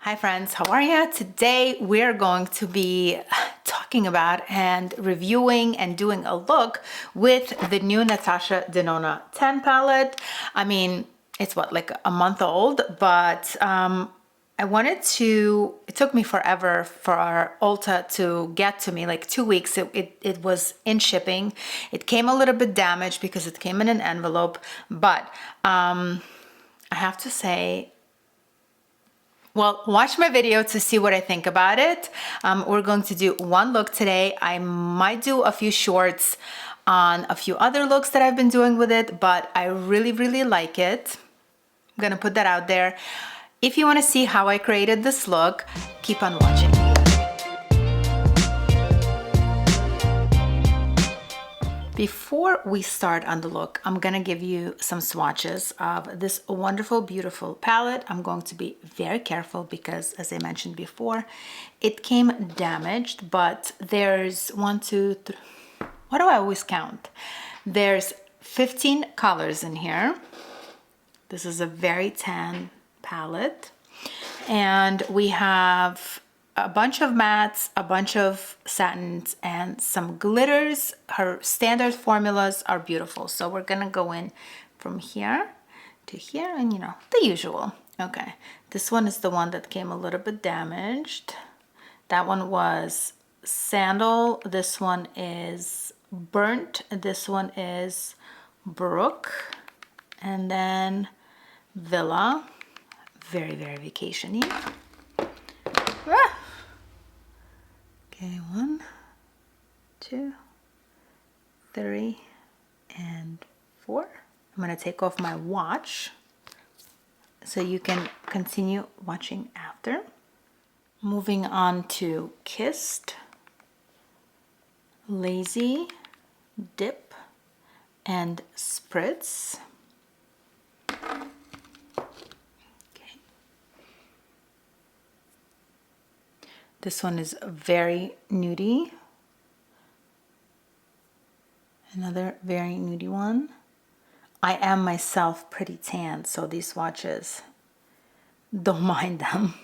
Hi friends, how are you? Today we're going to be talking about and reviewing and doing a look with the new Natasha Denona Tan Palette. I mean, it's what, like a month old, but it took me forever for our Ulta to get to me, like 2 weeks. It was in shipping. It came a little bit damaged because it came in an envelope, but I have to say, well, watch my video to see what I think about it. We're going to do one look today. I might do a few shorts on a few other looks that I've been doing with it, but I really, really like it. I'm gonna put that out there. If you wanna see how I created this look, keep on watching. Before we start on the look, I'm gonna give you some swatches of this wonderful, beautiful palette. I'm going to be very careful because, as I mentioned before, it came damaged, but there's what do I always count? There's 15 colors in here. This is a very tan palette. And we have a bunch of mattes, a bunch of satins, and some glitters. Her standard formulas are beautiful. So we're gonna go in from here to here and the usual. Okay, this one is the one that came a little bit damaged. That one was sandal. This one is burnt. This one is brook. And then villa. Very, very vacation-y. Ah. Okay, 1, 2, 3, and 4. I'm gonna take off my watch so you can continue watching after. Moving on to Kissed, Lazy, Dip, and Spritz. This one is very nudie. Another very nudie one. I am myself pretty tan, so these swatches, don't mind them.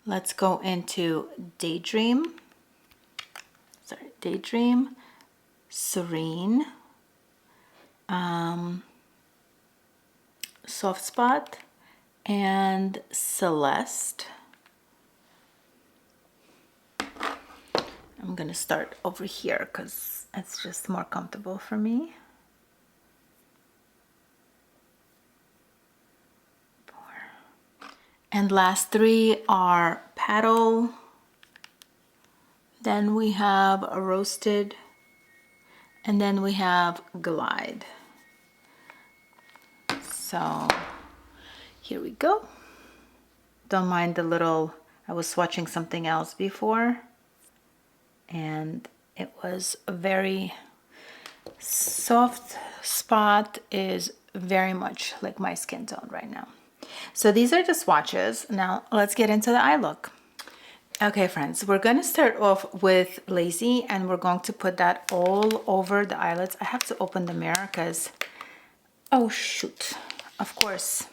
Let's go into Daydream. Daydream, Serene, Soft Spot, and Celeste. I'm gonna start over here because it's just more comfortable for me. 4. And last 3 are Paddle. Then we have a Roasted. And then we have Glide. So here we go. Don't mind the little, I was swatching something else before, and it was a very soft spot, is very much like my skin tone right now. So these are the swatches. Now let's get into the eye look. Okay friends, we're going to start off with Lazy, and we're going to put that all over the eyelids. I have to open the mirror because, oh shoot, of course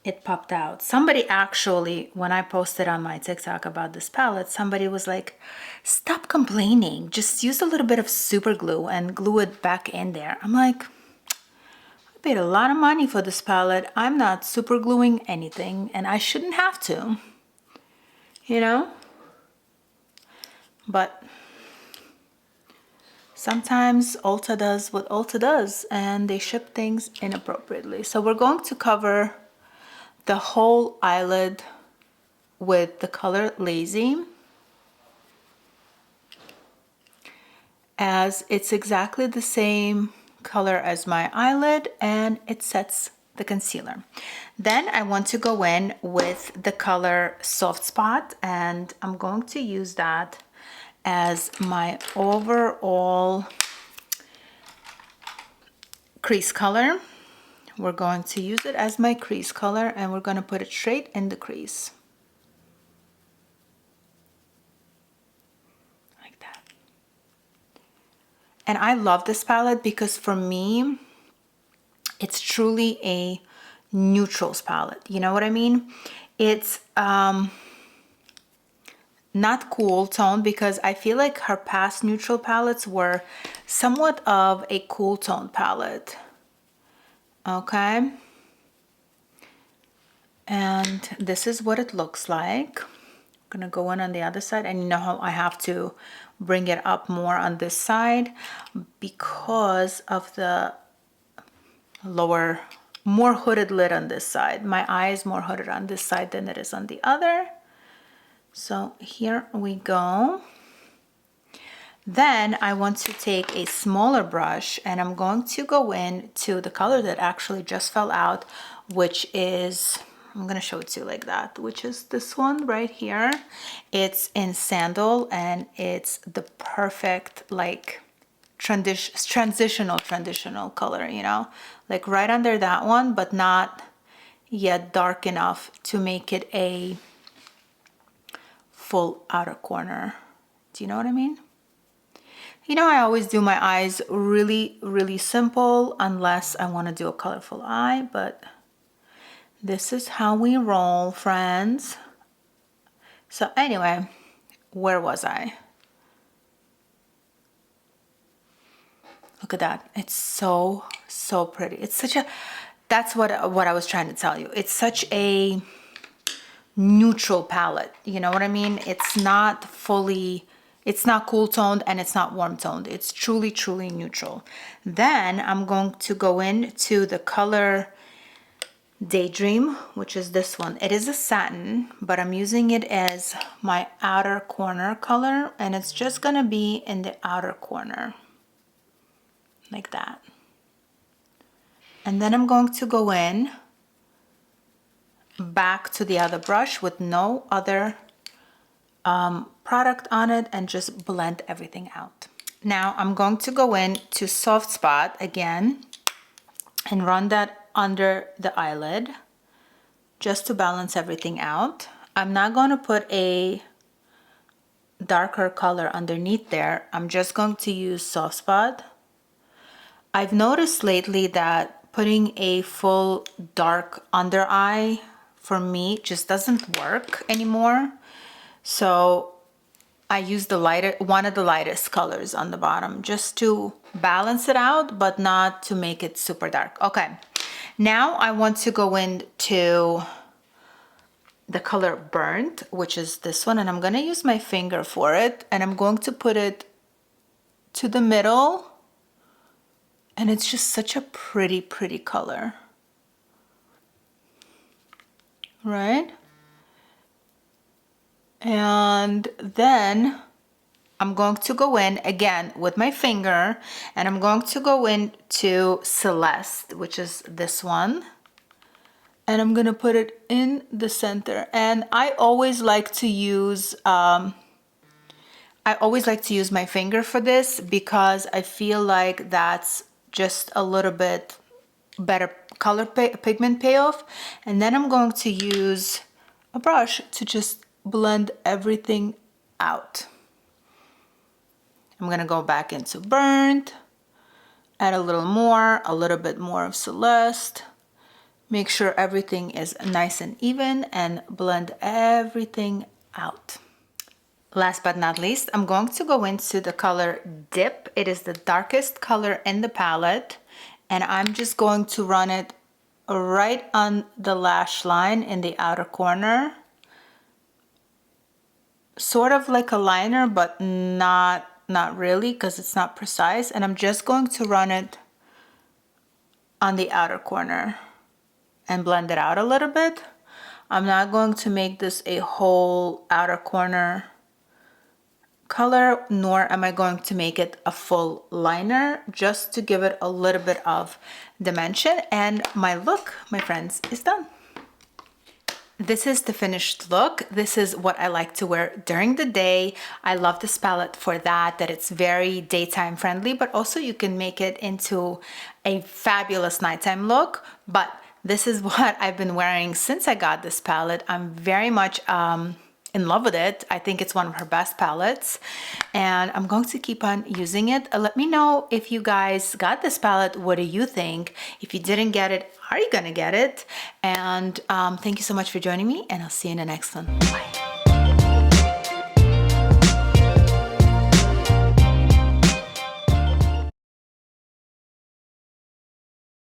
it popped out. Somebody actually, when I posted on my TikTok about this palette, somebody was like, stop complaining, just use a little bit of super glue and glue it back in there. I'm like, I paid a lot of money for this palette. I'm not super gluing anything, and I shouldn't have to, but sometimes Ulta does what Ulta does, and they ship things inappropriately. So we're going to cover the whole eyelid with the color Lazy, as it's exactly the same color as my eyelid, and it sets the concealer. Then I want to go in with the color Soft Spot, and I'm going to use that as my overall crease color. We're going to use it as my crease color, and we're going to put it straight in the crease. Like that. And I love this palette because for me, it's truly a neutrals palette. You know what I mean? It's not cool tone, because I feel like her past neutral palettes were somewhat of a cool tone palette. Okay. And this is what it looks like. I'm gonna go in on the other side, and you know how I have to bring it up more on this side because of the lower, more hooded lid on this side. My eye is more hooded on this side than it is on the other. So here we go. Then I want to take a smaller brush, and I'm going to go in to the color that actually just fell out, which is, I'm gonna show it to you like that, which is this one right here. It's in Sandal, and it's the perfect like transitional color, you know, like right under that one, but not yet dark enough to make it a full outer corner. Do you know what I mean? You know, I always do my eyes really, really simple unless I want to do a colorful eye, but this is how we roll, friends. So anyway, where was I? Look at that. It's so, so pretty. It's such a, that's what I was trying to tell you. It's such a neutral palette. You know what I mean? It's not fully, it's not cool toned and it's not warm toned. It's truly, truly neutral. Then I'm going to go into the color Daydream, which is this one. It is a satin, but I'm using it as my outer corner color, and it's just gonna be in the outer corner like that. And then I'm going to go in back to the other brush with no other product on it and just blend everything out. Now I'm going to go in to Soft Spot again and run that under the eyelid just to balance everything out. I'm not going to put a darker color underneath there. I'm just going to use Soft Spot. I've noticed lately that putting a full dark under eye for me just doesn't work anymore. So I use the lighter, one of the lightest colors on the bottom just to balance it out, but not to make it super dark. Okay, now I want to go into the color Burnt, which is this one, and I'm gonna use my finger for it, and I'm going to put it to the middle, and it's just such a pretty, pretty color, right? And then I'm going to go in again with my finger, and I'm going to go into Celeste, which is this one, and I'm gonna put it in the center. And I always like to use my finger for this because I feel like that's just a little bit better color pigment payoff. And then I'm going to use a brush to just blend everything out. I'm gonna go back into Burnt, add a little bit more of Celeste, make sure everything is nice and even, and blend everything out. Last but not least, I'm going to go into the color Dip. It is the darkest color in the palette, and I'm just going to run it right on the lash line in the outer corner. Sort of like a liner, but not really, because it's not precise. And I'm just going to run it on the outer corner and blend it out a little bit. I'm not going to make this a whole outer corner color, nor am I going to make it a full liner, just to give it a little bit of dimension. And my look, my friends, is done. This is the finished look. This is what I like to wear during the day. I love this palette for that it's very daytime friendly, but also you can make it into a fabulous nighttime look. But this is what I've been wearing since I got this palette. I'm very much in love with it. I think it's one of her best palettes, and I'm going to keep on using it. Let me know if you guys got this palette. What do you think? If you didn't get it, are you gonna get it? And thank you so much for joining me, and I'll see you in the next one. Bye.